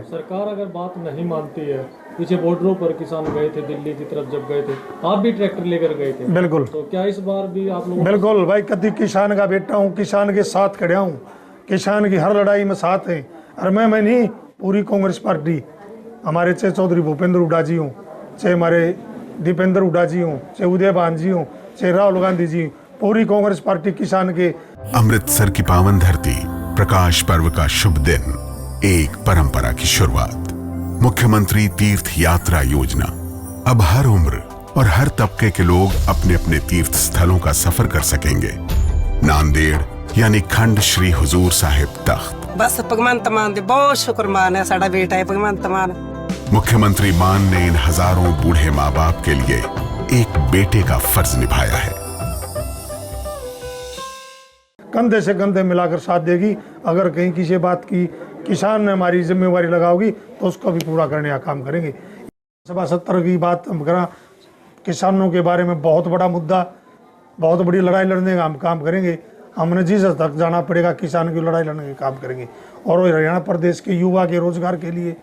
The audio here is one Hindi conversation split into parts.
सरकार अगर बात नहीं मानती है, पीछे बॉर्डरों पर किसान गए थे, दिल्ली की तरफ जब गए थे, आप भी ट्रैक्टर लेकर गए थे। बिल्कुल, तो क्या इस बार भी आप लोग? बिल्कुल भाई, कति किसान का बेटा हूँ, किसान के साथ खड़ा हूँ, किसान की हर लड़ाई में साथ है। और मैं नहीं, पूरी कांग्रेस पार्टी, हमारे चाहे चौधरी भूपेंद्र हुड्डा जी हों, चाहे हमारे दीपेंद्र हुड्डा जी हों, चाहे उदय भान जी हों, चाहे राहुल गांधी जी, पूरी कांग्रेस पार्टी किसान के। अमृतसर की पावन धरती, प्रकाश पर्व का शुभ दिन, एक परंपरा की शुरुआत। मुख्यमंत्री तीर्थ यात्रा योजना। अब हर उम्र और हर तबके के लोग अपने अपने तीर्थ स्थलों का सफर कर सकेंगे। नांदेड़ यानी खंड श्री हुजूर साहिब तख्त। बस भगवंत मान दे बहुत शुक्रमान है, साडा बेटा है भगवंत मान। मुख्यमंत्री मान ने इन हजारों बूढ़े माँ बाप के लिए एक बेटे का फर्ज निभाया है। कंधे से कंधे मिलाकर साथ देगी। अगर कहीं किसी बात की किसान ने हमारी जिम्मेवारी लगाओगी तो उसको भी पूरा करने का काम करेंगे। सभा 70 की बात हम करा, किसानों के बारे में बहुत बड़ा मुद्दा, बहुत बड़ी लड़ाई लड़ने का हम काम करेंगे। हमने जिस हद तक जाना पड़ेगा किसान की लड़ाई लड़ने का काम करेंगे। और हरियाणा प्रदेश के युवा के रोजगार के लिए,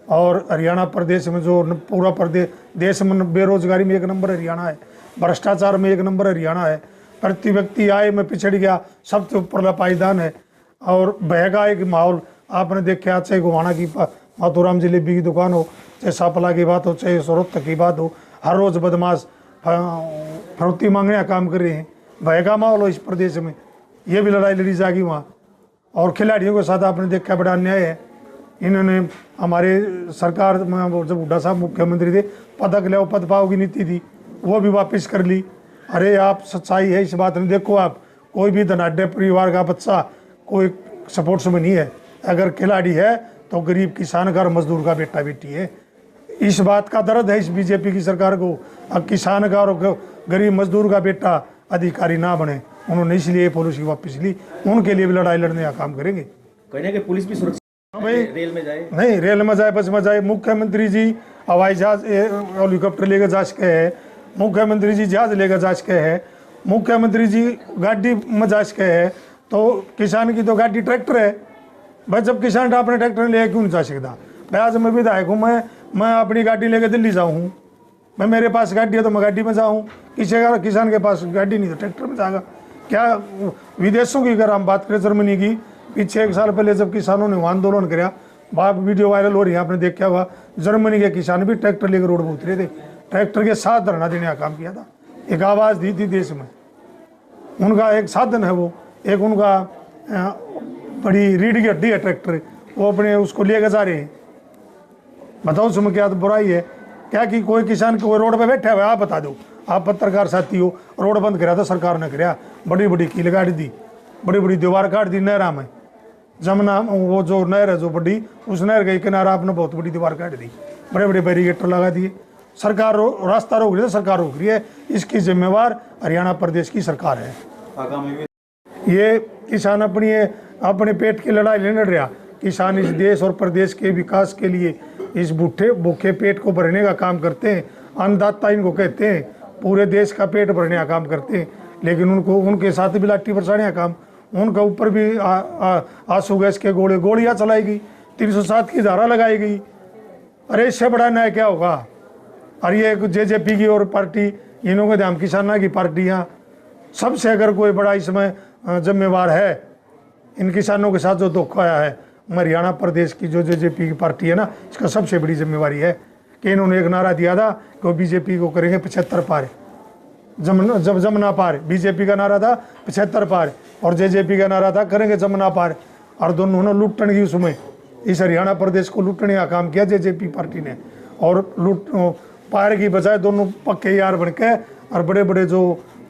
और हरियाणा प्रदेश में जो पूरा प्रदेश देश में बेरोजगारी में 1 नंबर हरियाणा है, भ्रष्टाचार में 1 नंबर हरियाणा है, प्रति व्यक्ति आय में पिछड़ गया, सबसे ऊपर पायदान है। और बहगा एक माहौल आपने देखा, चाहे गोवाना की माथुराम जलेबी की दुकान हो, चाहे सापला की बात हो, चाहे सोरत की बात हो, हर रोज बदमाश फरोती मांगने का काम कर रहे हैं। बहगा माहौल हो इस प्रदेश में, ये भी लड़ाई लड़ी जाएगी वहाँ। और खिलाड़ियों के साथ आपने देखा बड़ा अन्याय है। इन्होंने हमारे सरकार में जब हुड्डा साहब मुख्यमंत्री थे, पदक ले पद पाओ की नीति थी, वो भी वापस कर ली। अरे आप, सच्चाई है इस बात में। देखो आप, कोई भी धनाढ़ परिवार का बच्चा कोई सपोर्ट्स में नहीं है। अगर खिलाड़ी है तो गरीब किसान का और मजदूर का बेटा बेटी है। इस बात का दर्द है इस बीजेपी की सरकार को। अब किसान का और गरीब मजदूर का बेटा अधिकारी ना बने, उन्होंने इसलिए पॉलिसी वापस ली। उनके लिए भी लड़ाई लड़ने का काम करेंगे। कहने के पुलिस भी सुरक्षा भाई, रेल में जाए, नहीं रेल में जाए, बस में जाए। मुख्यमंत्री जी हवाई जहाज हेलीकॉप्टर लेकर जा सके है, मुख्यमंत्री जी जहाज लेकर जा सके है, मुख्यमंत्री जी गाड़ी में जा सके है। तो किसान की तो गाड़ी ट्रैक्टर है भाई। जब किसान अपने ट्रैक्टर ले क्यों नहीं जा सकता भाई? आज मैं विधायक हूँ, मैं अपनी गाड़ी लेकर दिल्ली जाऊँ, मैं मेरे पास गाड़ी है तो मैं गाड़ी में जाऊँ। किसान के पास गाड़ी नहीं तो ट्रैक्टर में जाएगा। क्या विदेशों की अगर हम बात करें, जर्मनी की, पीछे 1 साल पहले जब किसानों ने आंदोलन कराया, बाप वीडियो वायरल हो रही है, आपने देखा हुआ, जर्मनी के किसान भी ट्रैक्टर लेकर रोड पर उतरे थे, ट्रैक्टर के साथ धरना देने का काम किया था। एक आवाज़ दी थी देश में। उनका एक साधन है वो, एक उनका बड़ी रीढ़ की हड्डी है ट्रैक्टर, वो अपने उसको लेकर जा रहे हैं। बताओ उसमें क्या तो बुराई है क्या? कि कोई किसान कोई रोड पे बैठा हुआ है, आप बता दो, आप पत्रकार साथी हो, रोड बंद कराया था सरकार ने, कराया, बड़ी बड़ी कील काट दी, बड़ी बड़ी दीवार काट दी नहरा में। जमुना वो जो नहर है जो बड़ी, उस नहर के किनारा आपने बहुत बड़ी दीवार काट दी, बड़े बड़े बैरिकेटर लगा दिए। सरकार रास्ता रोक रही है, सरकार रोक रही है, इसकी जिम्मेवार हरियाणा प्रदेश की सरकार है। ये किसान अपने पेट की लड़ाई नहीं लड़ रहा। किसान इस देश और प्रदेश के विकास के लिए इस भूखे पेट को भरने का काम करते हैं। अन्नदाता इनको कहते हैं, पूरे देश का पेट भरने का काम करते हैं। लेकिन उनको उनके साथ भी लाठी बरसाने का काम, उनका ऊपर भी आंसू गैस के गोलियां चलाई गई, 307 की धारा लगाई गई। अरे इससे बड़ा न्याय क्या होगा? और ये जेजेपी की और पार्टी, इन्हों के दाम किसाना की पार्टियाँ, सबसे अगर कोई बड़ा इसमें जिम्मेवार है इन किसानों के साथ जो धोखा आया है, हरियाणा प्रदेश की जो जेजेपी की पार्टी है ना, इसका सबसे बड़ी जिम्मेवारी है कि इन्होंने एक नारा दिया था कि वो बीजेपी को करेंगे 75 पार, जब जमुना पार। बीजेपी का नारा था 75 पार और जेजेपी का नारा था करेंगे जमुना पार। और दोनों ने लूटने की, उसमें इस हरियाणा प्रदेश को लूटने का काम किया जेजेपी पार्टी ने। और लूट पार की बजाय दोनों पक्के यार बन के, और बड़े बड़े जो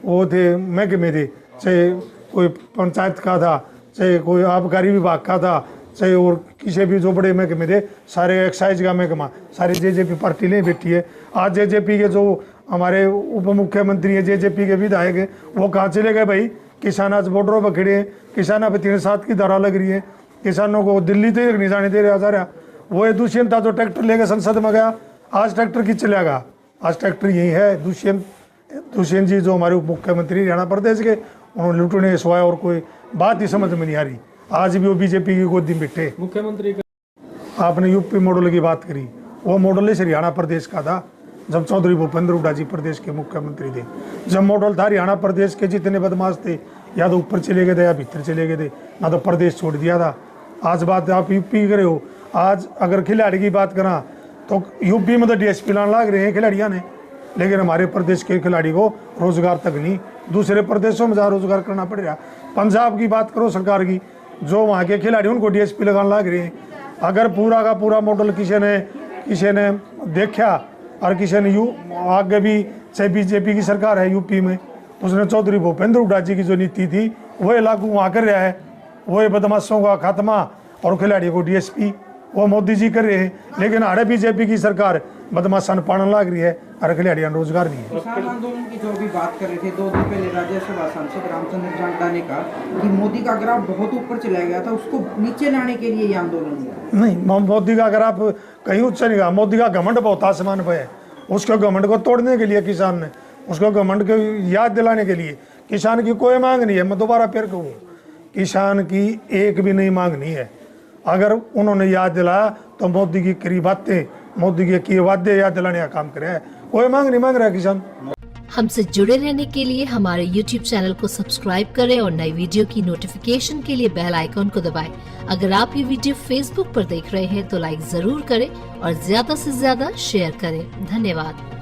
वो थे महकमे थे, चाहे कोई पंचायत का था, चाहे कोई आबकारी विभाग का था, चाहे और किसी भी जो बड़े महकमे थे, सारे एक्साइज का महकमा सारे जेजेपी पार्टी ने बैठी है। आज जेजेपी के जो हमारे उप मुख्यमंत्री है, जेजेपी के विधायक है, वो कहाँ चले गए भाई? किसान आज बॉर्डरों पर खड़े हैं, किसानों पर 307 की धारा लग रही है, किसानों को दिल्ली तक नहीं जाने दे रहा जा रहा। वो दुष्यंत था जो ट्रैक्टर लेकर संसद में गया, आज ट्रैक्टर किस चलेगा? आज ट्रैक्टर यही है। दुष्यंत जी जो हमारे उप मुख्यमंत्री हरियाणा प्रदेश के, उन्होंने लूटने के सिवाय और कोई बात ही समझ में नहीं आ रही। आज भी वो बीजेपी की गोदी में बैठे। मुख्यमंत्री आपने यूपी मॉडल की बात करी, वो मॉडल इस हरियाणा प्रदेश का था जब चौधरी भूपेंद्र हुड्डा जी प्रदेश के मुख्यमंत्री थे। जब मॉडल था हरियाणा प्रदेश के जितने बदमाश थे या तो ऊपर चले गए थे या भीतर चले गए थे, ना तो प्रदेश छोड़ दिया था। आज बात आप यूपी करे हो, आज अगर खिलाड़ी की बात करा तो यूपी में तो डीएसपी लाने लग रहे हैं खिलाड़ियों ने, लेकिन हमारे प्रदेश के खिलाड़ी को रोजगार तक नहीं, दूसरे प्रदेशों में जहाँ रोजगार करना पड़ रहा। पंजाब की बात करो सरकार की, जो वहाँ के खिलाड़ी उनको डीएसपी लगाने लग रहे हैं। अगर पूरा का पूरा मॉडल किसी ने देखा और किसी ने आगे भी चाहे बीजेपी की सरकार है यूपी में, उसने चौधरी भूपेंद्र हुड्डा जी की जो नीति थी वही लागू वहाँ कर रहा है, वही बदमाशों का खात्मा और खिलाड़ियों को डीएसपी वो मोदी जी कर रहे हैं। लेकिन आड़े बीजेपी की सरकार बदमाशान पालन लग रही है और खिलाड़ियों रोजगार नहीं है। किसान आंदोलन की जो भी बात कर रहे थे 2 दिन पहले राज्यसभा सांसद रामचंद्र जांटा ने कहा कि मोदी का ग्राफ बहुत ऊपर चला गया था, उसको नीचे लाने के लिए ये आंदोलन हुआ। नहीं, मोदी का ग्राफ कहीं ऊंचा नहीं गया। मोदी का घमंड बहुत आसमान पे है, उसके घमंड को तोड़ने के लिए किसान ने, उसको घमंड को याद दिलाने के लिए किसान की कोई मांग नहीं है। मैं दोबारा फिर कहूँ, किसान की एक भी नहीं मांग नहीं है। अगर उन्होंने याद दिलाया तो मोदी की करी बातें, मोदी के किए वादे याद दिलाने का काम करे, कोई मांग नहीं मांग रहा किसान। हमसे जुड़े रहने के लिए हमारे YouTube चैनल को सब्सक्राइब करें और नई वीडियो की नोटिफिकेशन के लिए बेल आइकॉन को दबाएं। अगर आप ये वीडियो Facebook पर देख रहे हैं तो लाइक जरूर करें और ज्यादा से ज्यादा शेयर करें। धन्यवाद।